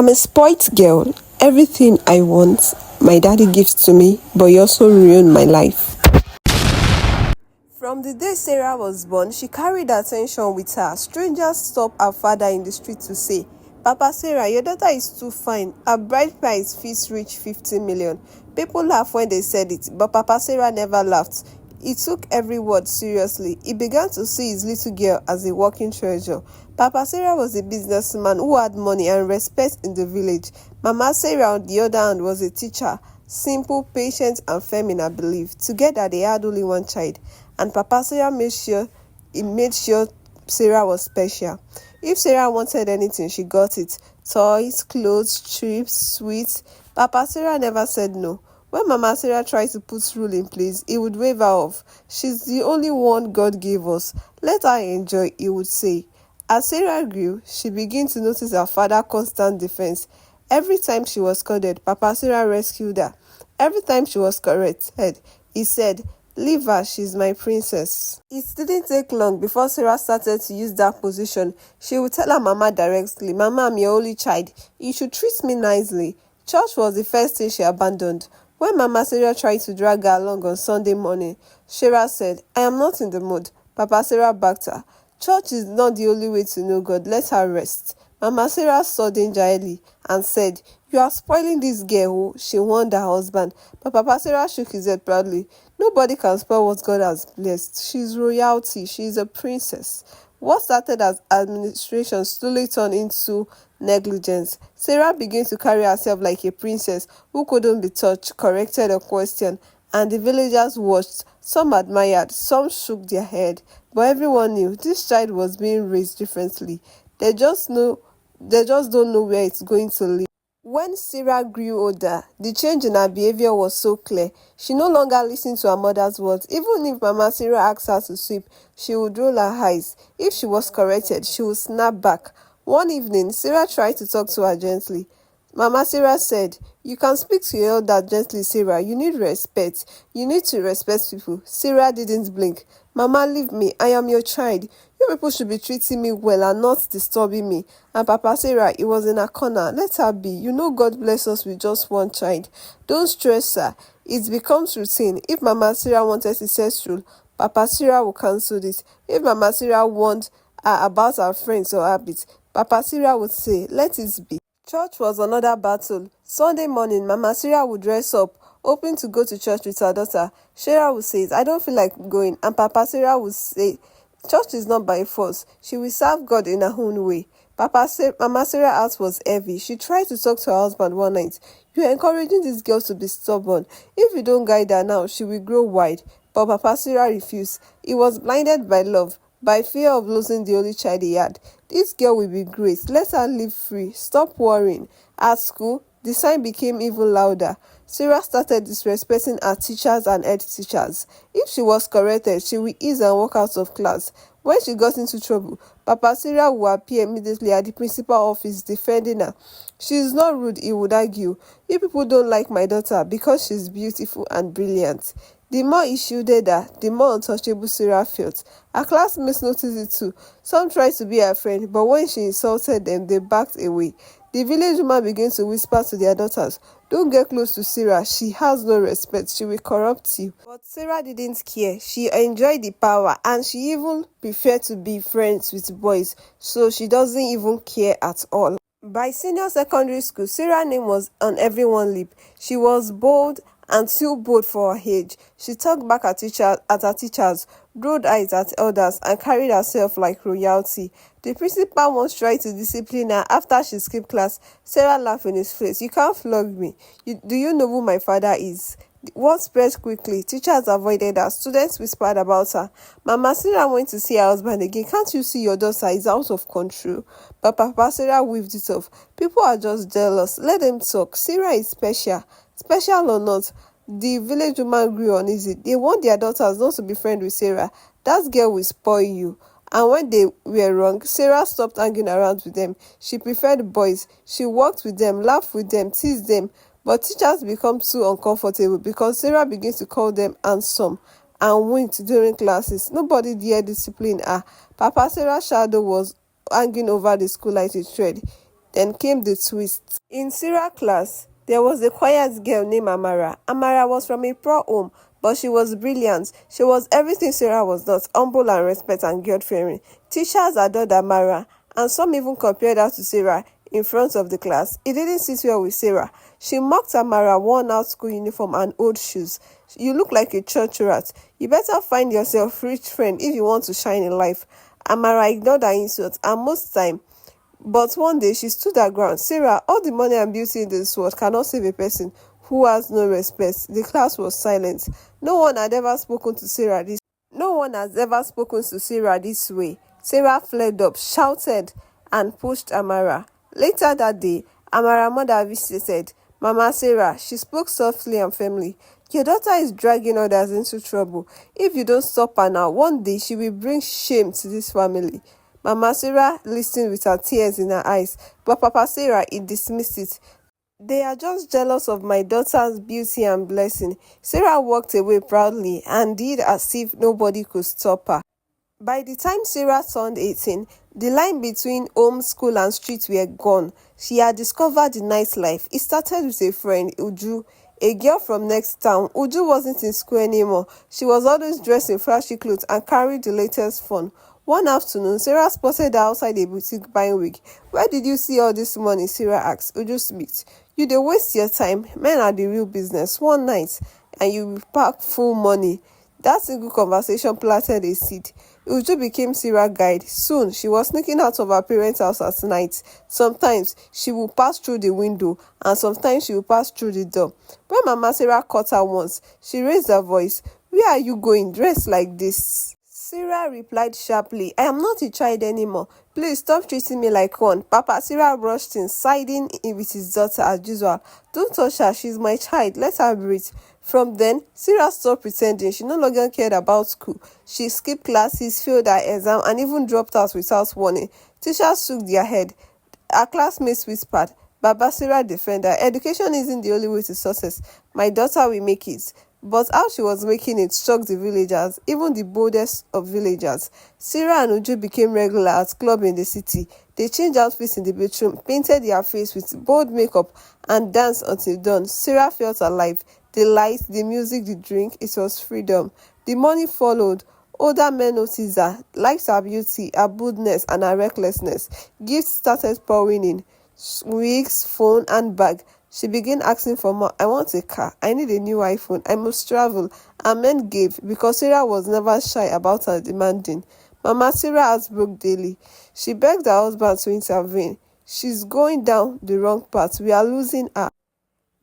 I'm a spoilt girl. Everything I want, my daddy gives to me, but he also ruined my life. From the day Sarah was born, she carried attention with her. Strangers stopped her father in the street to say, Papa Sarah, your daughter is too fine. Her bride price fees reach 50 million. People laughed when they said it, but Papa Sarah never laughed. He took every word seriously. He began to see his little girl as a walking treasure. Papa Sarah was a businessman who had money and respect in the village. Mama Sarah, on the other hand, was a teacher. Simple, patient, and firm, I believe. Together, they had only one child, and Papa Sarah made sure Sarah was special. If Sarah wanted anything, she got it. Toys, clothes, trips, sweets. Papa Sarah never said no. When Mama Sarah tried to put rule in place, he would wave her off. She's the only one God gave us. Let her enjoy, he would say. As Sarah grew, she began to notice her father's constant defense. Every time she was scolded, Papa Sarah rescued her. Every time she was corrected, he said, Leave her, she's my princess. It didn't take long before Sarah started to use that position. She would tell her mama directly, Mama, I'm your only child. You should treat me nicely. Church was the first thing she abandoned. When Mama Sarah tried to drag her along on Sunday morning, Sarah said, I am not in the mood. Papa Sarah backed her. Church is not the only way to know God. Let her rest. Mama Sarah saw danger early and said, You are spoiling this girl. She warned her husband. But Papa Sarah shook his head proudly. Nobody can spoil what God has blessed. She's royalty. She's a princess. What started as administration slowly turned into negligence. Sarah began to carry herself like a princess who couldn't be touched, corrected, or questioned, and the villagers watched. Some admired, some shook their head, but everyone knew this child was being raised differently. They just don't know where it's going to lead. When Sarah grew older, the change in her behavior was so clear. She no longer listened to her mother's words. Even if Mama Sarah asked her to sweep, she would roll her eyes. If she was corrected, she would snap back. One evening, Sarah tried to talk to her gently. Mama Sarah said, You can speak to your elder gently, Sarah. You need respect. You need to respect people. Sarah didn't blink. Mama, leave me. I am your child. You people should be treating me well and not disturbing me. And Papa Sarah, he was in a corner. Let her be. You know God bless us with just one child. Don't stress her. It becomes routine. If Mama Sarah wanted to set rule, Papa Sarah will cancel it. If Mama Sarah warned her about her friends or habits, Papa Sarah would say, Let it be. Church was another battle. Sunday morning, Mama Sarah would dress up, hoping to go to church with her daughter. Sarah would say, I don't feel like going. And Papa Sarah would say, Church is not by force. She will serve God in her own way. Mama Sarah's heart was heavy. She tried to talk to her husband one night. You're encouraging this girl to be stubborn. If you don't guide her now, she will grow wide. But Papa Sarah refused. He was blinded by love, by fear of losing the only child he had. This girl will be great. Let her live free. Stop worrying. At school, the sign became even louder. Sarah started disrespecting her teachers and head teachers. If she was corrected, she would ease and walk out of class. When she got into trouble, Papa Sarah would appear immediately at the principal office defending her. She is not rude, he would argue. You people don't like my daughter because she's beautiful and brilliant. The more he shielded her, the more untouchable Sarah felt. Her classmates noticed it too. Some tried to be her friend, but when she insulted them, they backed away. The village woman began to whisper to their daughters, Don't get close to Sarah. She has no respect. She will corrupt you. But Sarah didn't care. She enjoyed the power and she even preferred to be friends with boys, so she doesn't even care at all. By senior secondary school, Sarah's name was on everyone's lip. She was bold and too bold for her age. She talked back at her teachers, rolled eyes at elders, and carried herself like royalty. The principal once tried to discipline her after she skipped class. Sarah laughed in his face. You can't flog me. Do you know who my father is? Word spread quickly. Teachers avoided her. Students whispered about her. Mama Sarah went to see her husband again. Can't you see your daughter is out of control? But Papa Sarah waved it off. People are just jealous. Let them talk. Sarah is special. Special or not, the village woman grew uneasy. They want their daughters not to be friends with Sarah. That girl will spoil you. And when they were wrong, Sarah stopped hanging around with them. She preferred boys. She walked with them, laughed with them, teased them. But teachers become too uncomfortable because Sarah begins to call them handsome and winked during classes. Nobody dared discipline her. Papa Sarah's shadow was hanging over the school like a thread. Then came the twist. In Sarah's class, there was a quiet girl named Amara. Amara was from a poor home, but she was brilliant. She was everything Sarah was not, humble and respect and God-fearing. Teachers adored Amara, and some even compared her to Sarah in front of the class. It didn't sit well with Sarah. She mocked Amara, worn out school uniform and old shoes. You look like a church rat. You better find yourself rich friend if you want to shine in life. Amara ignored her insults, and most time, but one day she stood her ground. Sarah, all the money and beauty in this world cannot save a person who has no respect. The class was silent. No one had ever spoken to Sarah this No one has ever spoken to Sarah this way. Sarah flared up, shouted, and pushed Amara. Later that day, Amara's mother visited. Mama Sarah, she spoke softly and firmly. Your daughter is dragging others into trouble. If you don't stop her now, one day she will bring shame to this family. Mama Sarah listened with her tears in her eyes, but Papa Sarah, he dismissed it. They are just jealous of my daughter's beauty and blessing. Sarah walked away proudly and did as if nobody could stop her. By the time Sarah turned 18, the line between home, school, and street were gone. She had discovered the nightlife. It started with a friend, Uju, a girl from next town. Uju wasn't in school anymore. She was always dressed in flashy clothes and carried the latest phone. One afternoon, Sarah spotted her outside a boutique buying wig. Where did you see all this money? Sarah asked. Uju smirked. You dey waste your time. Men are the real business. One night, and you will pack full money. That single conversation planted a seed. Uju became Sarah's guide. Soon, she was sneaking out of her parents' house at night. Sometimes, she would pass through the window, and sometimes she would pass through the door. When Mama Sarah caught her once, she raised her voice. Where are you going dressed like this? Sarah replied sharply, I am not a child anymore. Please stop treating me like one. Papa Sarah rushed in, siding in with his daughter as usual. Don't touch her, she's my child. Let her breathe. From then, Sarah stopped pretending. She no longer cared about school. She skipped classes, failed her exam, and even dropped out without warning. Teachers shook their head. Her classmates whispered, Baba Sarah defended, education isn't the only way to success. My daughter will make it. But how she was making it shocked the villagers, even the boldest of villagers. Sarah and Uju became regular at club in the city. They changed outfits in the bedroom, painted their face with bold makeup, and danced until dawn. Sarah felt alive. The light, the music, the drink, it was freedom. The money followed. Older men noticed her, liked her beauty, her boldness, and her recklessness. Gifts started pouring in. Wigs, phone, handbag. She began asking for more. I want a car. I need a new iPhone. I must travel. And men gave because Sarah was never shy about her demanding. Mama Sarah broke daily. She begged her husband to intervene. She's going down the wrong path. We are losing her.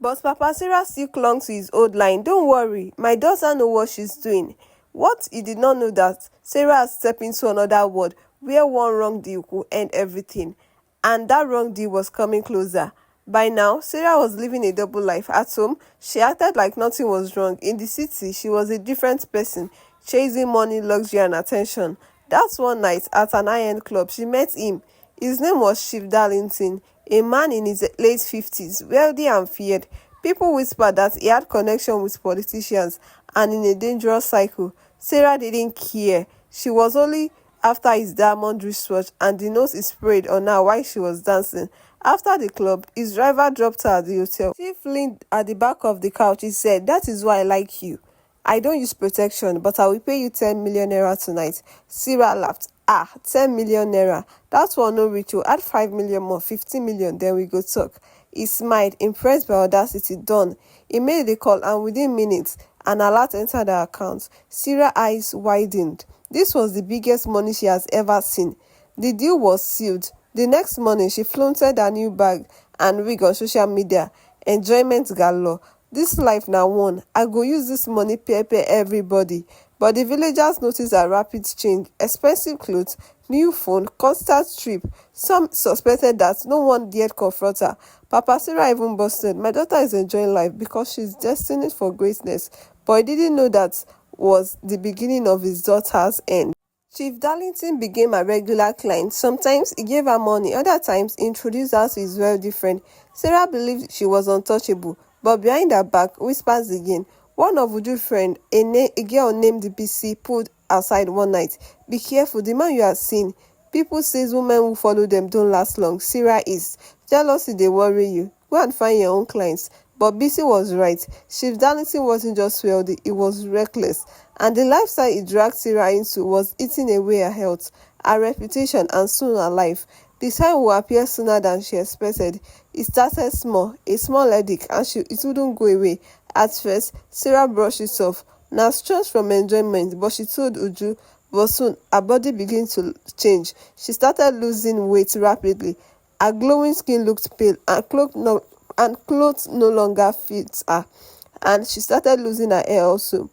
But Papa Sarah still clung to his old line. Don't worry. My daughter knows what she's doing. What he did not know that Sarah had stepped into another world where one wrong deal could end everything. And that wrong deal was coming closer. By now, Sarah was living a double life. At home, she acted like nothing was wrong. In the city, she was a different person, chasing money, luxury, and attention. That one night, at an high-end club, she met him. His name was Chief Darlington, a man in his late 50s, wealthy and feared. People whispered that he had connection with politicians and in a dangerous cycle. Sarah didn't care. She was only after his diamond wristwatch and the note he sprayed on her while she was dancing. After the club, his driver dropped her at the hotel. Chief leaned at the back of the couch. He said, that is why I like you. I don't use protection, but I will pay you 10 million naira tonight. Sarah laughed. 10 million naira. That's one no ritual. Add 5 million more, 15 million, then we go talk. He smiled, impressed by audacity. Done. He made the call, and within minutes, an alert entered her account. Sarah's eyes widened. This was the biggest money she has ever seen. The deal was sealed. The next morning, she flaunted her new bag and wig on social media. Enjoyment galore. This life now one. I go use this money pay everybody. But the villagers noticed a rapid change. Expensive clothes, new phone, constant trip. Some suspected that no one dared confront her. Papa Sarah even busted. My daughter is enjoying life because she's destined for greatness. But he didn't know that was the beginning of his daughter's end. Chief Darlington became a regular client. Sometimes he gave her money, other times he introduced her to his wealthy friend. Sarah believed she was untouchable, but behind her back, whispers again. One of Uju's friends, a girl named BC, pulled aside one night. Be careful, the man you are seeing. People say women who follow them don't last long. Sarah is. Jealousy dey worry you, go and find your own clients. But Bisi was right. Chief Darlington wasn't just wealthy, he was reckless. And the lifestyle he dragged Sarah into was eating away her health, her reputation, and soon her life. The sign will appear sooner than she expected. It started small, a small headache, and it wouldn't go away. At first, Sarah brushed it off. Now stress from enjoyment, but she told Uju, but soon her body began to change. She started losing weight rapidly. Her glowing skin looked pale, and clothes no longer fit her, and she started losing her hair also.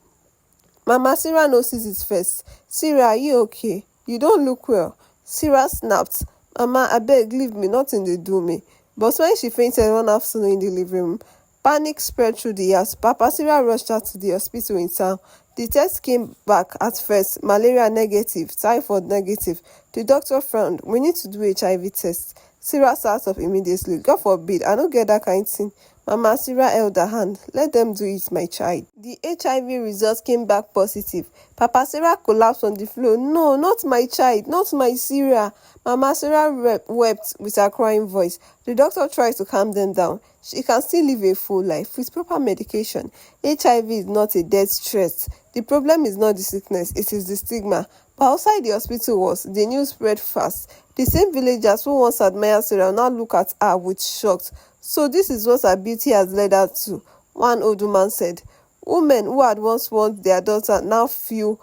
Mama Sarah noticed it first. Sarah, are you okay? You don't look well. Sarah snapped. Mama, abeg leave me, nothing dey do me. But when she fainted one afternoon in the living room, panic spread through the house. Papa Sarah rushed her to the hospital in town. The test came back at first, malaria negative, typhoid negative. The doctor frowned. We need to do HIV test. Sarah sat up immediately. God forbid, I don't get that kind of thing. Mama Sarah held her hand. Let them do it, my child. The HIV results came back positive. Papa Sarah collapsed on the floor. No, not my child, not my Sarah. Mama Sarah wept with her crying voice. The doctor tried to calm them down. She can still live a full life with proper medication. HIV is not a death threat. The problem is not the sickness, it is the stigma. But outside the hospital walls, the news spread fast. The same villagers who once admired Sarah now look at her with shock. So this is what her beauty has led her to, one old woman said. Women who had once wanted their daughter now feel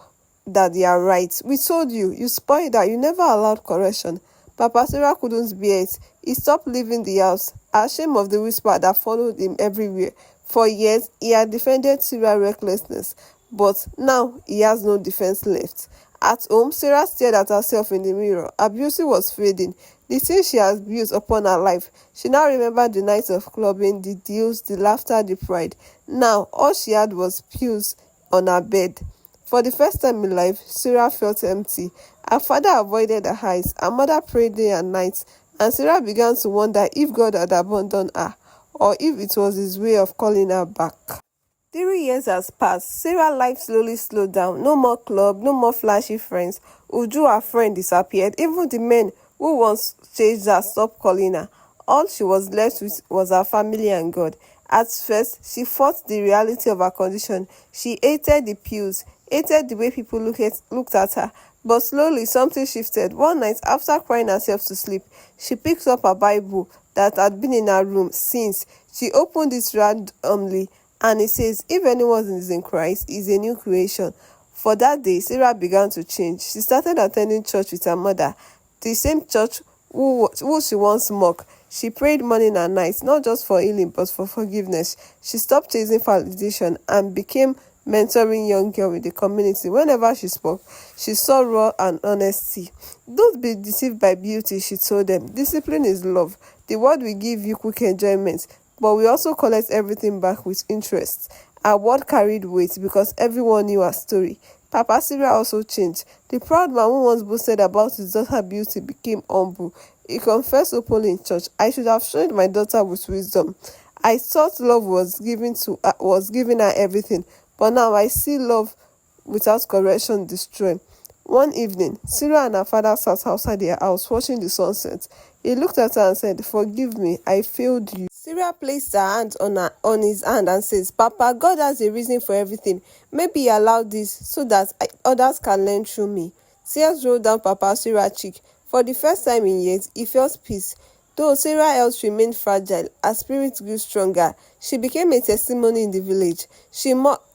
that they are right. We told you, you spoiled her, you never allowed correction. Papa Sarah couldn't bear it. He stopped leaving the house, ashamed of the whisper that followed him everywhere. For years, he had defended Sarah's recklessness, but now he has no defense left. At home, Sarah stared at herself in the mirror. Her beauty was fading. The things she has built upon her life. She now remembered the nights of clubbing, the deals, the laughter, the pride. Now, all she had was pills on her bed. For the first time in life, Sarah felt empty. Her father avoided her eyes. Her mother prayed day and night. And Sarah began to wonder if God had abandoned her, or if it was his way of calling her back. 3 years has passed. Sarah's life slowly slowed down. No more club, no more flashy friends. Uju, her friend, disappeared. Even the men who once chased her stopped calling her. All she was left with was her family and God. At first, she fought the reality of her condition. She hated the pills, hated the way people looked at her. But slowly, something shifted. One night, after crying herself to sleep, she picked up a Bible that had been in her room since. She opened it randomly, and it says, if anyone is in Christ, he is a new creation. For that day, Sarah began to change. She started attending church with her mother, the same church who she once mocked. She prayed morning and night, not just for healing, but for forgiveness. She stopped chasing validation and became mentoring young girls in the community. Whenever she spoke, she saw raw and honesty. Don't be deceived by beauty, she told them. Discipline is love. The world will give you quick enjoyment, but we also collect everything back with interest. Her word carried weight because everyone knew her story. Papa Sarah also changed. The proud man who once boasted about his daughter's beauty became humble. He confessed openly in church, I should have trained my daughter with wisdom. I thought love was giving her everything, but now I see love without correction destroy. One evening, Sarah and her father sat outside their house watching the sunset. He looked at her and said, forgive me, I failed you. Sarah placed her hand on his hand and says, Papa, God has a reason for everything. Maybe he allowed this so that others can learn through me. Tears rolled down Papa Sarah's cheek. For the first time in years, he felt peace. Though Sarah's health remained fragile, her spirit grew stronger. She became a testimony in the village.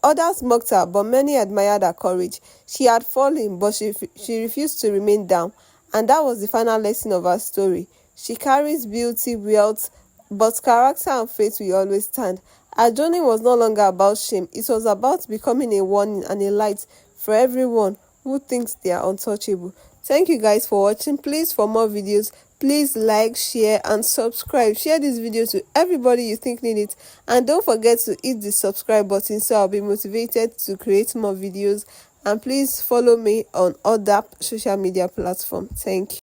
Others mocked her, but many admired her courage. She had fallen, but she refused to remain down. And that was the final lesson of her story. She carries beauty, wealth, but character and faith will always stand. Her journey was no longer about shame. It was about becoming a warning and a light for everyone who thinks they are untouchable. Thank you guys for watching. Please, for more videos, please like, share and subscribe. Share this video to everybody you think need it. And don't forget to hit the subscribe button so I'll be motivated to create more videos. And please follow me on other social media platforms. Thank you.